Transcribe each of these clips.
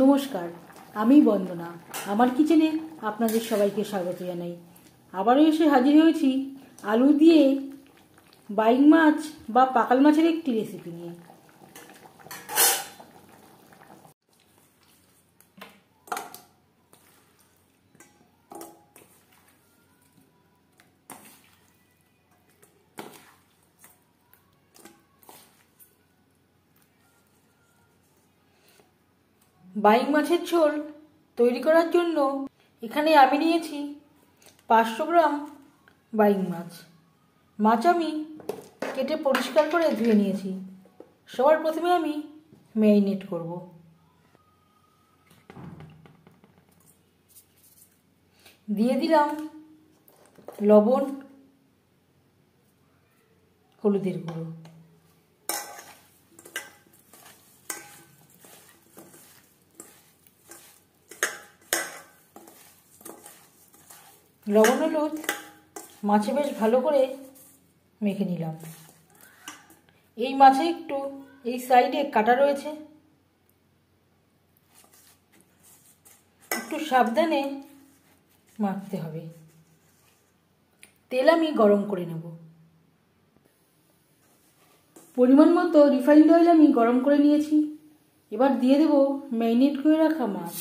নমস্কার, আমি বন্দনা। আমার কিচেনে আপনাদের সবাইকে স্বাগত জানাই। আবারও এসে হাজির হয়েছি আলু দিয়ে বাইং মাছ বা পাকাল মাছের একটি রেসিপি নিয়ে। বাইং মাছের ঝোল তৈরি করার জন্য এখানে আমি নিয়েছি 500 গ্রাম বাইং মাছ। মাছ আমি কেটে পরিষ্কার করে ধুয়ে নিয়েছি। সবার প্রথমে আমি ম্যারিনেট করব। দিয়ে দিলাম লবণ, হলুদের গুঁড়ো, লবণ হলুদ মাছে বেশ ভালো করে মেখে নিলাম। এই মাছে একটু এই সাইডে কাটা রয়েছে, একটু সাবধানে মাখতে হবে। তেল আমি গরম করে নেব। পরিমাণ মতো রিফাইন্ড অয়েল আমি গরম করে নিয়েছি। এবার দিয়ে দেব ম্যারিনেট করে রাখা মাছ।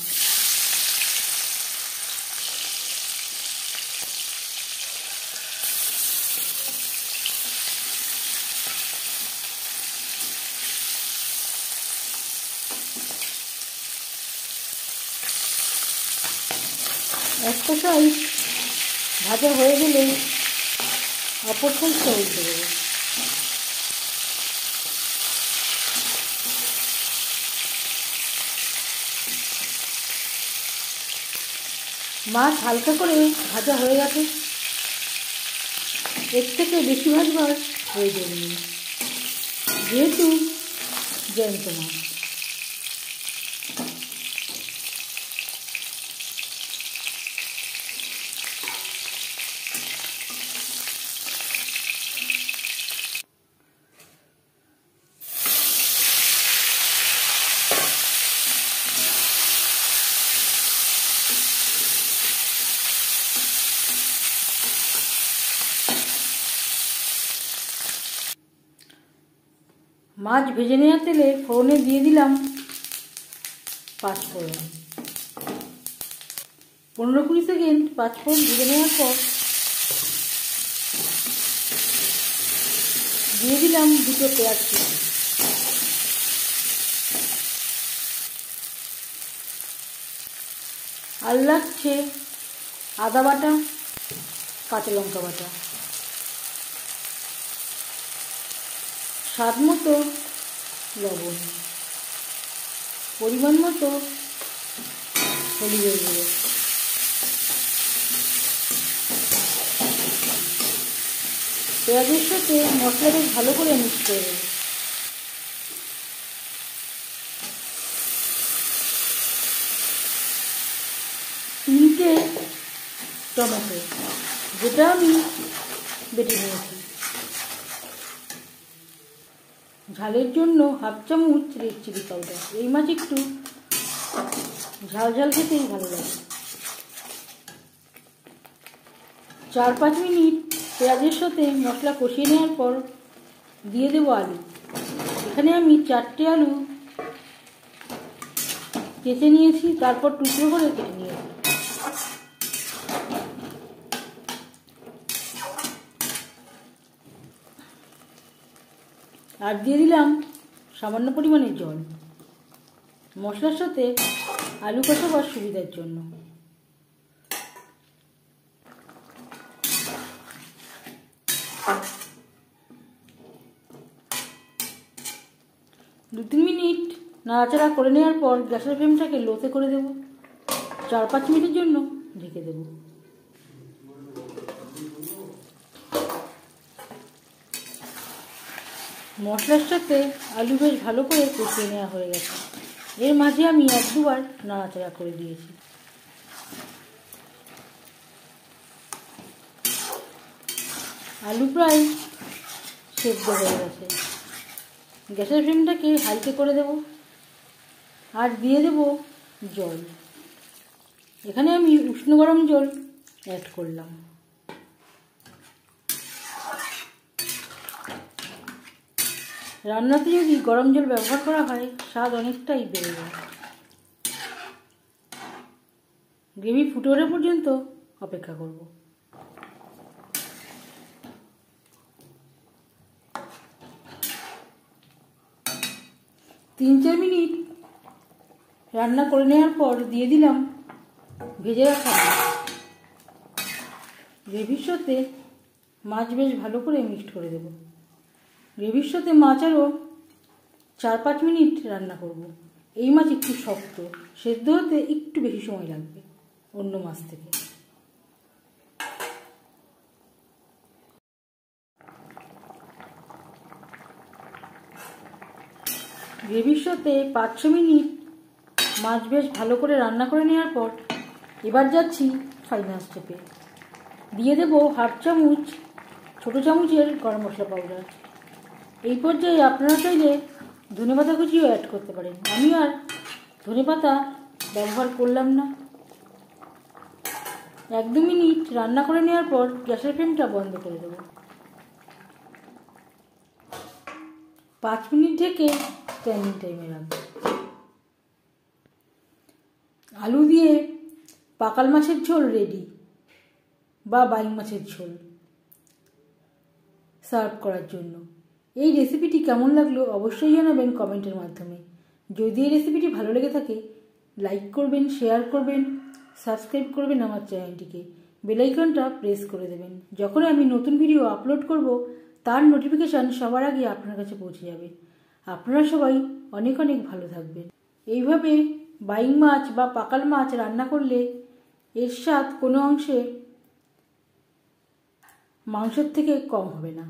একটা সাইড ভাজা হয়ে গেলে অপর সাইডটা উল্টে দেব। মাছ হালকা করে ভাজা হয়ে গেছে। এর থেকে বেশি ভাজবার প্রয়োজন নেই, যেহেতু জ্যান্ত মাছ। মাছ ভেজে নেওয়া তেলে ফোড়নে দিয়ে দিলাম 5 ফোড়ন। 15-20 সেকেন্ড 5 ফোড়ন ভেজে নেওয়ার পর দিয়ে দিলাম 2টো পেঁয়াজ কুচি। আর লাগছে আদা বাটা, কাঁচা লঙ্কা বাটা, স্বাদ মতো লবণ, পরিমাণ মতো হলুদের গুঁড়ো। পেঁয়াজের সাথে মশলা বেশ ভালো করে মিক্স করে দেব। তিনটে টমেটো, যেটা আমি বেটে নিয়েছি। ঝালের জন্য 1/2 চামচ রেড চিলি পাউডার। এই মাছ একটু ঝাল ঝাল খেতেই ভালো লাগে। 4-5 মিনিট পেঁয়াজের সাথে মশলা কষিয়ে নেওয়ার পর দিয়ে দেবো আলু। এখানে আমি 4টে আলু কেটে নিয়েছি, তারপর টুকরো করে কেটে নিয়েছি। আর দিয়ে দিলাম সামান্য পরিমাণে জল, মশলার সাথে আলু কষাবার সুবিধার জন্য। দু 3 মিনিট নাড়াচাড়া করে নেওয়ার পর গ্যাসের ফ্লেমটাকে লোতে করে দেব। 4-5 মিনিটের জন্য ঢেকে দেব। মশলার সাথে আলু বেশ ভালো করে কষিয়ে নেওয়া হয়ে গেছে। এর মাঝে আমি 1-2 বার নাড়াচাড়া করে দিয়েছি। আলু প্রায় সেদ্ধ হয়ে গেছে। গ্যাসের ফ্লেমটাকে হাইতে করে দেব। আর দিয়ে দেব জল। এখানে আমি উষ্ণ গরম জল অ্যাড করলাম। রান্নাতে যদি গরম জল ব্যবহার করা হয় স্বাদ অনেকটাই বেড়ে যায়। গ্রেভি ফুটে ওঠা পর্যন্ত অপেক্ষা করব। তিন চার মিনিট রান্না করে নেওয়ার পর দিয়ে দিলাম ভেজে রাখা মাছ। গ্রেভির সাথে মাছ বেশ ভালো করে মিক্সড করে দেব। গ্রেভির সাথে মাছ আরও 4-5 মিনিট রান্না করব। এই মাছ একটু শক্ত, সেদ্ধ হতে একটু বেশি সময় লাগবে অন্য মাছ থেকে। গ্রেভির সাথে 5-6 মিনিট মাছ বেশ ভালো করে রান্না করে নেওয়ার পর এবার যাচ্ছি ফাইনাল স্টেপে। দিয়ে দেব 1/2 চামচ ছোটো চামচের গরম মশলা পাউডার। এই পর্যায়ে আপনারা চাইলে ধনেপাতা কুচিও অ্যাড করতে পারেন। আমি আর ধনেপাতা ব্যবহার করলাম না। 1-2 মিনিট রান্না করে নেওয়ার পর গ্যাসের ফ্লেমটা বন্ধ করে দেব। 5 মিনিট ঢেকে স্ট্যান্ডিং টাইমে রাখবো। আলু দিয়ে পাকাল মাছের ঝোল রেডি, বা বাইং মাছের ঝোল সার্ভ করার জন্য। এই রেসিপিটি কেমন লাগলো অবশ্যই জানাবেন কমেন্টের মাধ্যমে। যদি এই রেসিপিটি ভালো লেগে থাকে লাইক করবেন, শেয়ার করবেন, সাবস্ক্রাইব করবেন আমার চ্যানেলটিকে, বেল আইকনটা প্রেস করে দেবেন। যখন আমি নতুন ভিডিও আপলোড করব তার নোটিফিকেশান সবার আগে আপনার কাছে পৌঁছে যাবে। আপনারা সবাই অনেক অনেক ভালো থাকবেন। এইভাবে বাইং মাছ বা পাকাল মাছ রান্না করলে এর স্বাদ কোনো অংশে মাংসের থেকে কম হবে না।